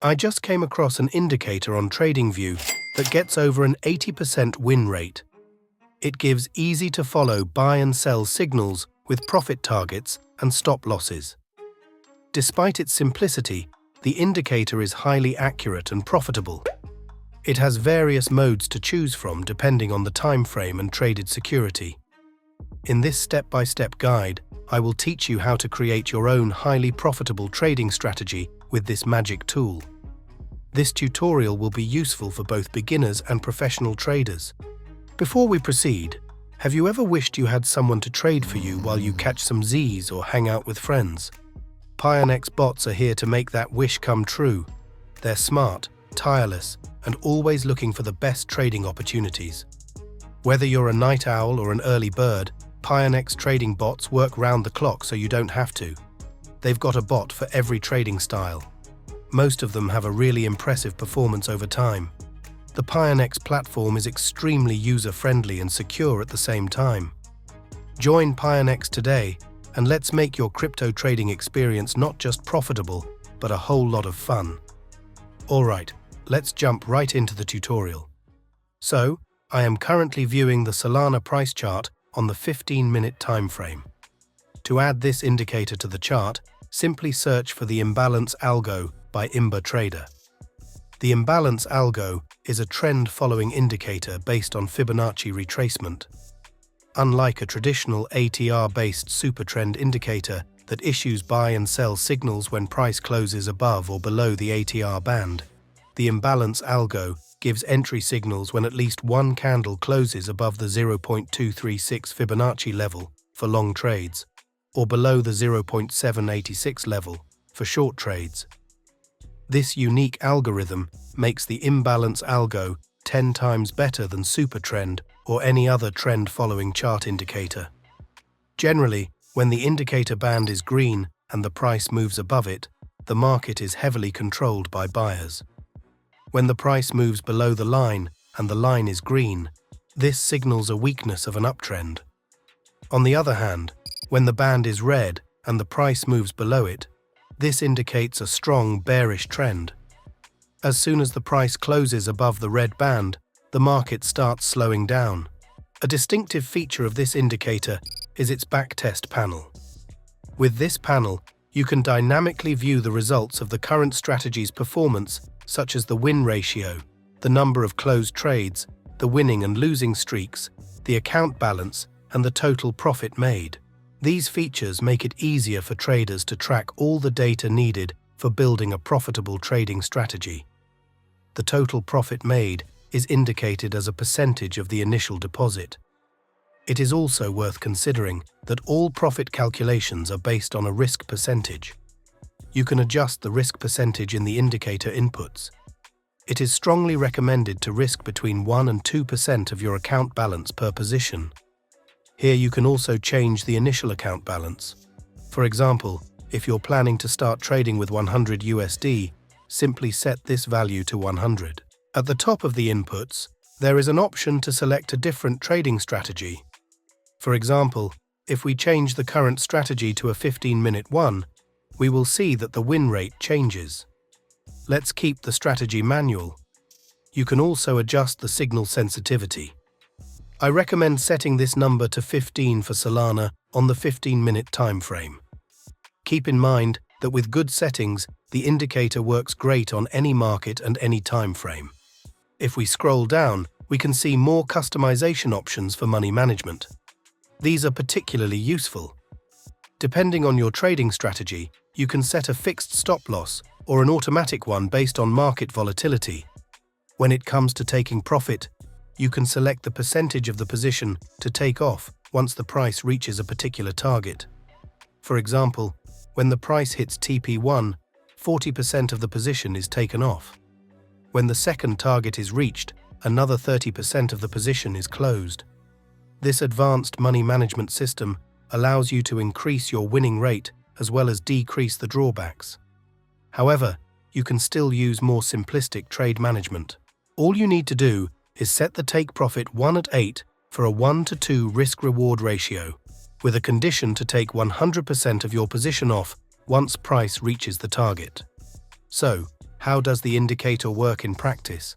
I just came across an indicator on TradingView that gets over an 80% win rate. It gives easy-to-follow buy and sell signals with profit targets and stop losses. Despite its simplicity, the indicator is highly accurate and profitable. It has various modes to choose from depending on the time frame and traded security. In this step-by-step guide, I will teach you how to create your own highly profitable trading strategy with this magic tool. This tutorial will be useful for both beginners and professional traders. Before we proceed, have you ever wished you had someone to trade for you while you catch some Z's or hang out with friends? Pionex bots are here to make that wish come true. They're smart, tireless, and always looking for the best trading opportunities. Whether you're a night owl or an early bird, Pionex trading bots work round the clock so you don't have to. They've got a bot for every trading style. Most of them have a really impressive performance over time. The Pionex platform is extremely user-friendly and secure at the same time. Join Pionex today and let's make your crypto trading experience not just profitable, but a whole lot of fun. Alright, let's jump right into the tutorial. So, I am currently viewing the Solana price chart on the 15-minute time frame. To add this indicator to the chart, simply search for the imbalance algo by Trader. The imbalance algo is a trend-following indicator based on Fibonacci retracement. Unlike a traditional ATR-based supertrend indicator that issues buy and sell signals when price closes above or below the ATR band, the imbalance algo gives entry signals when at least one candle closes above the 0.236 Fibonacci level for long trades, or below the 0.786 level for short trades. This unique algorithm makes the imbalance algo 10 times better than supertrend or any other trend-following chart indicator. Generally, when the indicator band is green and the price moves above it, the market is heavily controlled by buyers. When the price moves below the line and the line is green, this signals a weakness of an uptrend. On the other hand, when the band is red and the price moves below it, this indicates a strong bearish trend. As soon as the price closes above the red band, the market starts slowing down. A distinctive feature of this indicator is its backtest panel. With this panel, you can dynamically view the results of the current strategy's performance, such as the win ratio, the number of closed trades, the winning and losing streaks, the account balance, and the total profit made. These features make it easier for traders to track all the data needed for building a profitable trading strategy. The total profit made is indicated as a percentage of the initial deposit. It is also worth considering that all profit calculations are based on a risk percentage. You can adjust the risk percentage in the indicator inputs. It is strongly recommended to risk between 1 and 2% of your account balance per position. Here you can also change the initial account balance. For example, if you're planning to start trading with 100 USD, simply set this value to 100. At the top of the inputs, there is an option to select a different trading strategy. For example, if we change the current strategy to a 15-minute one, we will see that the win rate changes. Let's keep the strategy manual. You can also adjust the signal sensitivity. I recommend setting this number to 15 for Solana on the 15-minute time frame. Keep in mind that with good settings, the indicator works great on any market and any time frame. If we scroll down, we can see more customization options for money management. These are particularly useful. Depending on your trading strategy, you can set a fixed stop loss or an automatic one based on market volatility. When it comes to taking profit, you can select the percentage of the position to take off once the price reaches a particular target. For example, when the price hits TP1, 40% of the position is taken off. When the second target is reached, another 30% of the position is closed. This advanced money management system allows you to increase your winning rate as well as decrease the drawbacks. However, you can still use more simplistic trade management. All you need to do is set the take profit 1 at 8 for a 1-to-2 risk-reward ratio, with a condition to take 100% of your position off once price reaches the target. So, How does the indicator work in practice?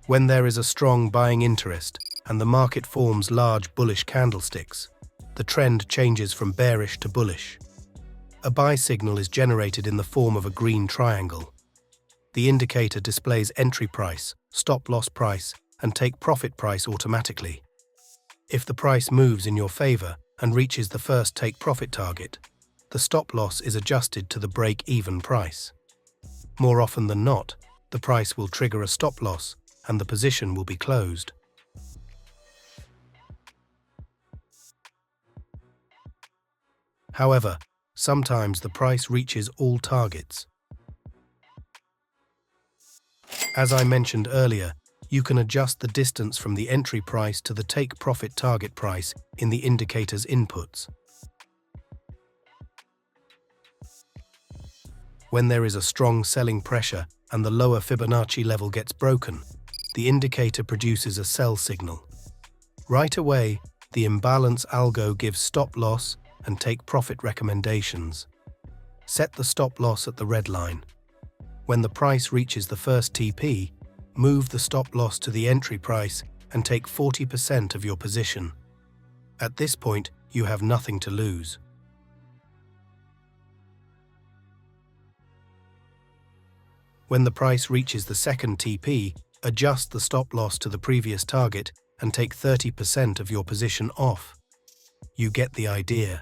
When there is a strong buying interest and the market forms large bullish candlesticks, the trend changes from bearish to bullish. A buy signal is generated in the form of a green triangle. The indicator displays entry price, stop loss price, and take profit price automatically. If the price moves in your favor and reaches the first take profit target, the stop loss is adjusted to the break-even price. More often than not, the price will trigger a stop loss and the position will be closed. However, sometimes the price reaches all targets. As I mentioned earlier, you can adjust the distance from the entry price to the take profit target price in the indicator's inputs. When there is a strong selling pressure and the lower Fibonacci level gets broken, the indicator produces a sell signal. Right away, the imbalance algo gives stop loss and take profit recommendations. Set the stop loss at the red line. When the price reaches the first TP, move the stop loss to the entry price and take 40% of your position. At this point, you have nothing to lose. When the price reaches the second TP, adjust the stop loss to the previous target and take 30% of your position off. You get the idea.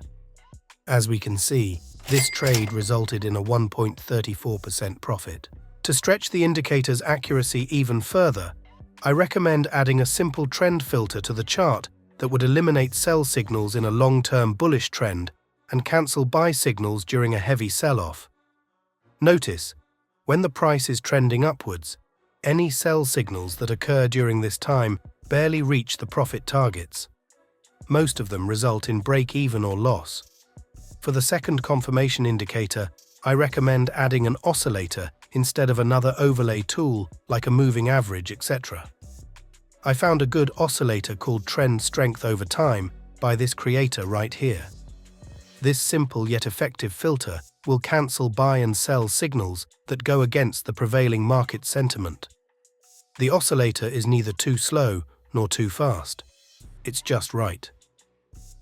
As we can see, this trade resulted in a 1.34% profit. To stretch the indicator's accuracy even further, I recommend adding a simple trend filter to the chart that would eliminate sell signals in a long-term bullish trend and cancel buy signals during a heavy sell-off. Notice, when the price is trending upwards, any sell signals that occur during this time barely reach the profit targets. Most of them result in break-even or loss. For the second confirmation indicator, I recommend adding an oscillator instead of another overlay tool like a moving average, etc. I found a good oscillator called Trend Strength Over Time by this creator right here. This simple yet effective filter will cancel buy and sell signals that go against the prevailing market sentiment. The oscillator is neither too slow nor too fast. It's just right.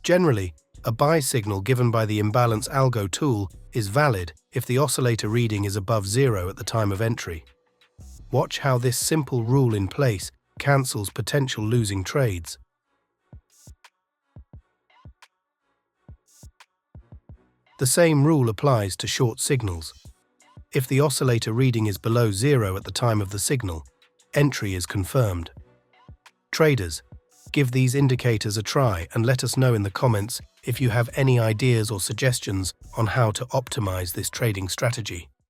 Generally, a buy signal given by the imbalance algo tool is valid if the oscillator reading is above 0 at the time of entry. Watch how this simple rule in place cancels potential losing trades. The same rule applies to short signals. If the oscillator reading is below 0 at the time of the signal, entry is confirmed. Traders, give these indicators a try and let us know in the comments if you have any ideas or suggestions on how to optimize this trading strategy.